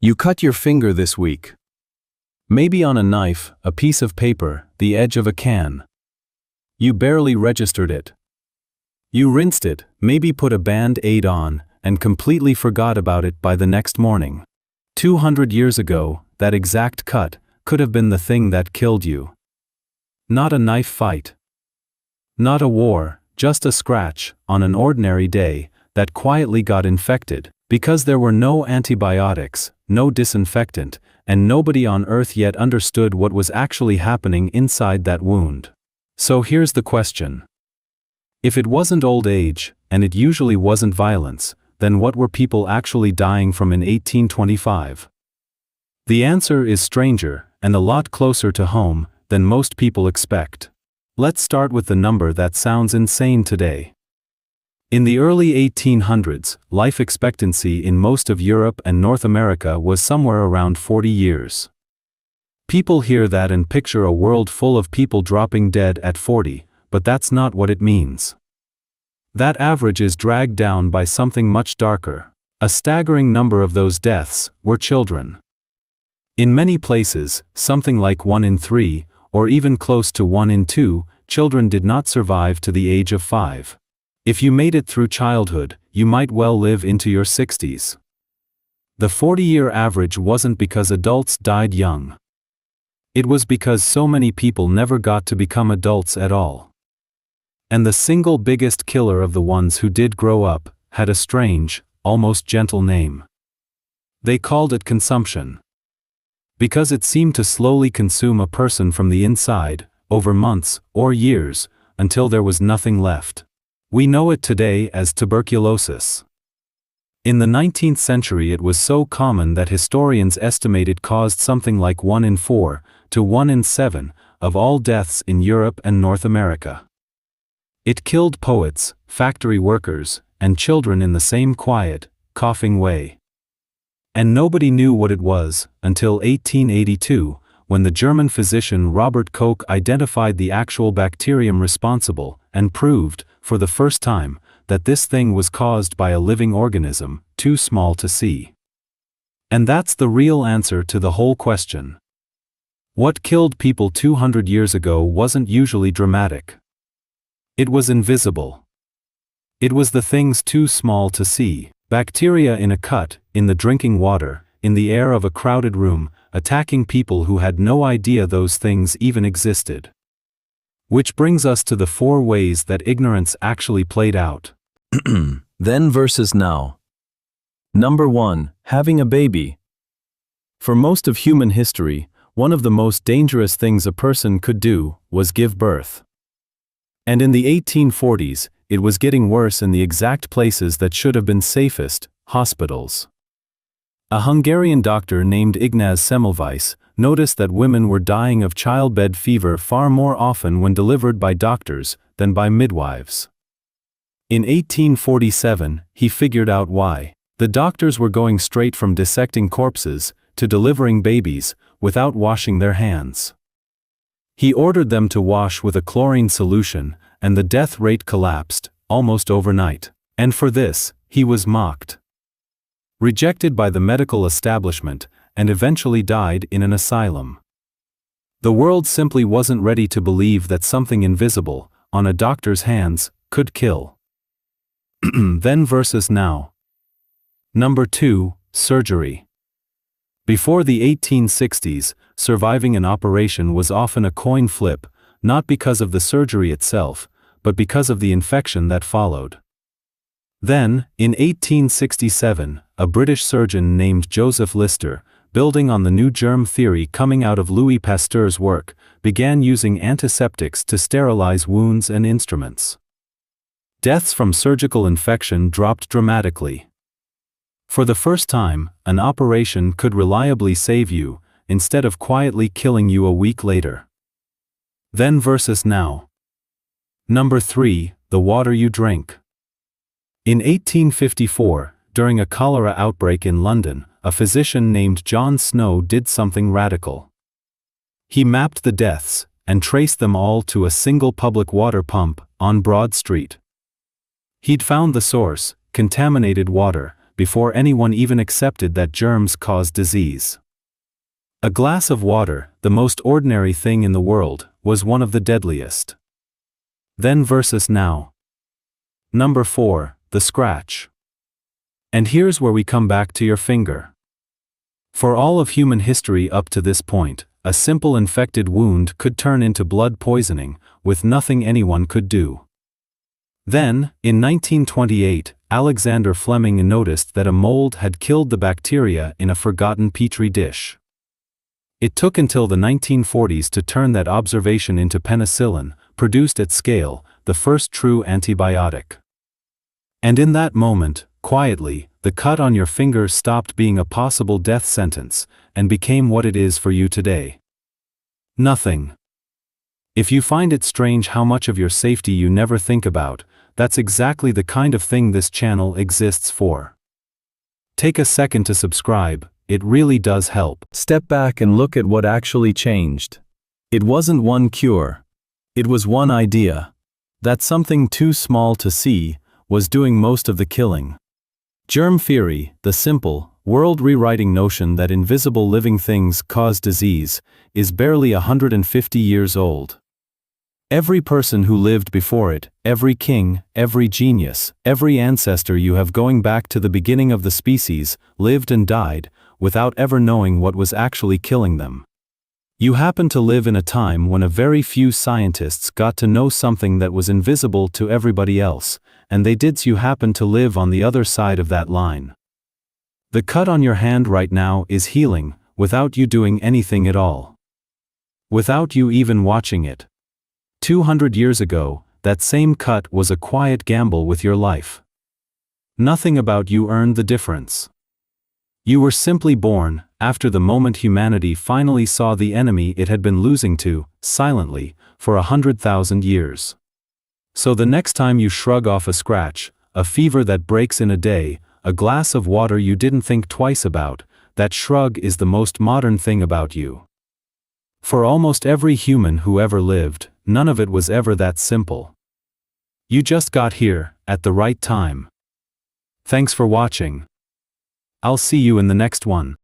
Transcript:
You cut your finger this week. Maybe on a knife, a piece of paper, the edge of a can. You barely registered it. You rinsed it, maybe put a band-aid on, and completely forgot about it by the next morning. 200 years ago, that exact cut could have been the thing that killed you. Not a knife fight. Not a war, just a scratch, on an ordinary day, that quietly got infected, because there were no antibiotics, no disinfectant, and nobody on earth yet understood what was actually happening inside that wound. So here's the question. If it wasn't old age, and it usually wasn't violence, then what were people actually dying from in 1825? The answer is stranger, and a lot closer to home, than most people expect. Let's start with the number that sounds insane today. In the early 1800s, life expectancy in most of Europe and North America was somewhere around 40 years. People hear that and picture a world full of people dropping dead at 40, but that's not what it means. That average is dragged down by something much darker. A staggering number of those deaths were children. In many places, something like 1 in 3, or even close to 1 in 2, children did not survive to the age of 5. If you made it through childhood, you might well live into your 60s. The 40-year average wasn't because adults died young. It was because so many people never got to become adults at all. And the single biggest killer of the ones who did grow up had a strange, almost gentle name. They called it consumption. Because it seemed to slowly consume a person from the inside, over months or years, until there was nothing left. We know it today as tuberculosis. In the 19th century it was so common that historians estimate it caused something like 1 in 4 to 1 in 7 of all deaths in Europe and North America. It killed poets, factory workers, and children in the same quiet, coughing way. And nobody knew what it was until 1882, when the German physician Robert Koch identified the actual bacterium responsible and proved, for the first time, that this thing was caused by a living organism, too small to see. And that's the real answer to the whole question. What killed people 200 years ago wasn't usually dramatic. It was invisible. It was the things too small to see. Bacteria in a cut, in the drinking water, in the air of a crowded room, attacking people who had no idea those things even existed. Which brings us to the 4 ways that ignorance actually played out. Then versus now. Number 1, having a baby. For most of human history, one of the most dangerous things a person could do was give birth. And in the 1840s, it was getting worse in the exact places that should have been safest, hospitals. A Hungarian doctor named Ignaz Semmelweis noticed that women were dying of childbed fever far more often when delivered by doctors than by midwives. In 1847, he figured out why. The doctors were going straight from dissecting corpses to delivering babies without washing their hands. He ordered them to wash with a chlorine solution, and the death rate collapsed, almost overnight. And for this, he was mocked. Rejected by the medical establishment, and eventually died in an asylum. The world simply wasn't ready to believe that something invisible, on a doctor's hands, could kill. Then versus now. Number 2, surgery. Before the 1860s, surviving an operation was often a coin flip, not because of the surgery itself, but because of the infection that followed. Then, in 1867, a British surgeon named Joseph Lister, building on the new germ theory coming out of Louis Pasteur's work, began using antiseptics to sterilize wounds and instruments. Deaths from surgical infection dropped dramatically. For the first time, an operation could reliably save you, instead of quietly killing you a week later. Then versus now. Number 3, the water you drink. In 1854, during a cholera outbreak in London, a physician named John Snow did something radical. He mapped the deaths, and traced them all to a single public water pump, on Broad Street. He'd found the source, contaminated water, before anyone even accepted that germs cause disease. A glass of water, the most ordinary thing in the world, was one of the deadliest. Then versus now. Number 4, the scratch. And here's where we come back to your finger. For all of human history up to this point, a simple infected wound could turn into blood poisoning, with nothing anyone could do. Then, in 1928, Alexander Fleming noticed that a mold had killed the bacteria in a forgotten petri dish. It took until the 1940s to turn that observation into penicillin, produced at scale, the first true antibiotic. And in that moment, quietly, the cut on your finger stopped being a possible death sentence, and became what it is for you today. Nothing. If you find it strange how much of your safety you never think about, that's exactly the kind of thing this channel exists for. Take a second to subscribe, it really does help. Step back and look at what actually changed. It wasn't one cure. It was one idea. That something too small to see was doing most of the killing. Germ theory, the simple, world-rewriting notion that invisible living things cause disease, is barely 150 years old. Every person who lived before it, every king, every genius, every ancestor you have going back to the beginning of the species, lived and died, without ever knowing what was actually killing them. You happen to live in a time when a very few scientists got to know something that was invisible to everybody else, and they did. You happen to live on the other side of that line. The cut on your hand right now is healing, without you doing anything at all. Without you even watching it. 200 years ago, that same cut was a quiet gamble with your life. Nothing about you earned the difference. You were simply born, after the moment humanity finally saw the enemy it had been losing to, silently, for 100,000 years. So the next time you shrug off a scratch, a fever that breaks in a day, a glass of water you didn't think twice about, that shrug is the most modern thing about you. For almost every human who ever lived, none of it was ever that simple. You just got here, at the right time. Thanks for watching. I'll see you in the next one.